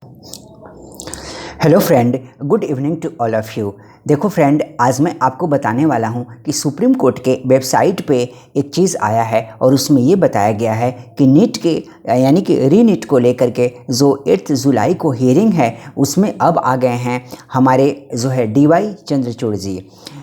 Hello friend, good evening to all of you. देखो friend, आज मैं आपको बताने वाला हूं कि सुप्रीम कोर्ट के वेबसाइट पे एक चीज़ आया है और उसमें ये बताया गया है कि नीट के यानी कि री-नीट को लेकर के जो 8 जुलाई को हियरिंग है उसमें अब आ गए हैं हमारे जो है DY चंद्रचूड़ जी,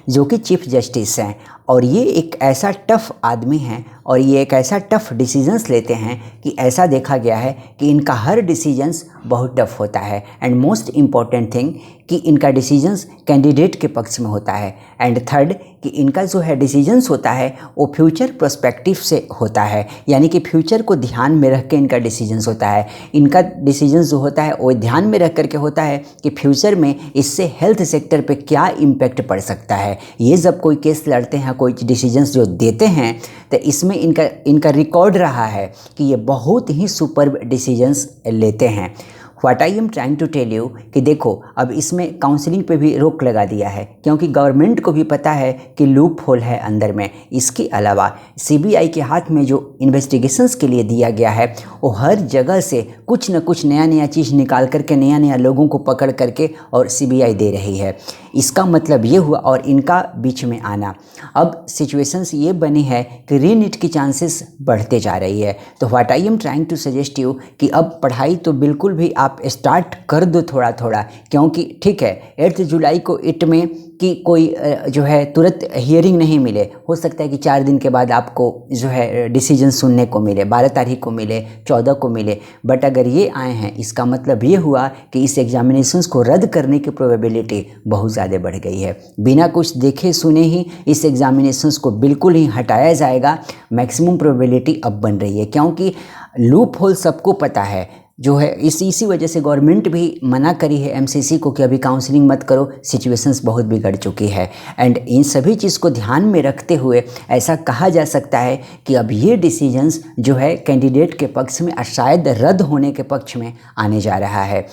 जो कि चीफ जस्टिस हैं। और ये एक ऐसा टफ़ आदमी हैं और ये एक ऐसा टफ़ डिसीजंस लेते हैं कि ऐसा देखा गया है कि इनका हर डिसीजंस बहुत टफ़ होता है। एंड मोस्ट इम्पॉर्टेंट थिंग कि इनका डिसीजंस कैंडिडेट के पक्ष में होता है। एंड थर्ड कि इनका जो है डिसीजंस होता है वो फ्यूचर पर्सपेक्टिव से होता है, यानी कि फ्यूचर को ध्यान में रख के इनका डिसीजंस होता है। इनका डिसीजंस जो होता है वो ध्यान में रख करके होता है कि फ्यूचर में इससे हेल्थ सेक्टर पे क्या इम्पैक्ट पड़ सकता है। ये जब कोई केस लड़ते हैं, कोई डिसीजंस जो देते हैं, तो इसमें इनका रिकॉर्ड रहा है कि ये बहुत ही सुपर डिसीजंस लेते हैं। What I am trying to tell you कि देखो, अब इसमें काउंसलिंग पे भी रोक लगा दिया है क्योंकि गवर्नमेंट को भी पता है कि लूप होल है अंदर में। इसके अलावा CBI के हाथ में जो इन्वेस्टिगेशंस के लिए दिया गया है वो हर जगह से कुछ न कुछ नया चीज़ निकाल करके नया लोगों को पकड़ करके और CBI दे रही है। इसका मतलब ये हुआ और इनका बीच में आना, अब सिचुएशंस ये बनी है कि री-नीट की चांसेस बढ़ते जा रही है। तो what I am trying to suggest you कि अब पढ़ाई तो बिल्कुल भी आप स्टार्ट कर दो थोड़ा थोड़ा, क्योंकि ठीक है 8 जुलाई को इट में कि कोई जो है तुरंत हियरिंग नहीं मिले, हो सकता है कि 4 दिन के बाद आपको जो है डिसीजन सुनने को मिले, 12 तारीख को मिले, 14 को मिले। बट अगर ये आए हैं इसका मतलब ये हुआ कि इस एग्जामिनेशंस को रद्द करने की प्रोबेबिलिटी बहुत ज़्यादा बढ़ गई है। बिना कुछ देखे सुने ही इस एग्जामिनेशंस को बिल्कुल ही हटाया जाएगा, मैक्सिमम प्रोबेबिलिटी अब बन रही है, क्योंकि लूप होल सबको पता है जो है। इसी वजह से गवर्नमेंट भी मना करी है MCC को कि अभी काउंसलिंग मत करो, सिचुएशंस बहुत बिगड़ चुकी है। एंड इन सभी चीज़ को ध्यान में रखते हुए ऐसा कहा जा सकता है कि अब ये डिसीजंस जो है कैंडिडेट के पक्ष में शायद रद्द होने के पक्ष में आने जा रहा है।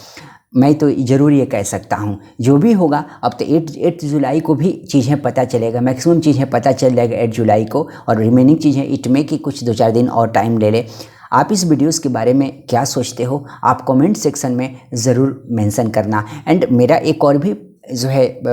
मैं तो ज़रूर ये कह सकता हूँ, जो भी होगा अब तो 8 जुलाई को भी चीज़ें पता चलेगा, मैक्सिमम चीज़ें पता चल जाएगा 8 जुलाई को, और रिमेनिंग चीज़ें इट में कि कुछ 2-4 दिन और टाइम ले ले। आप इस वीडियोस के बारे में क्या सोचते हो, आप कमेंट सेक्शन में ज़रूर मेंशन करना। एंड मेरा एक और भी जो है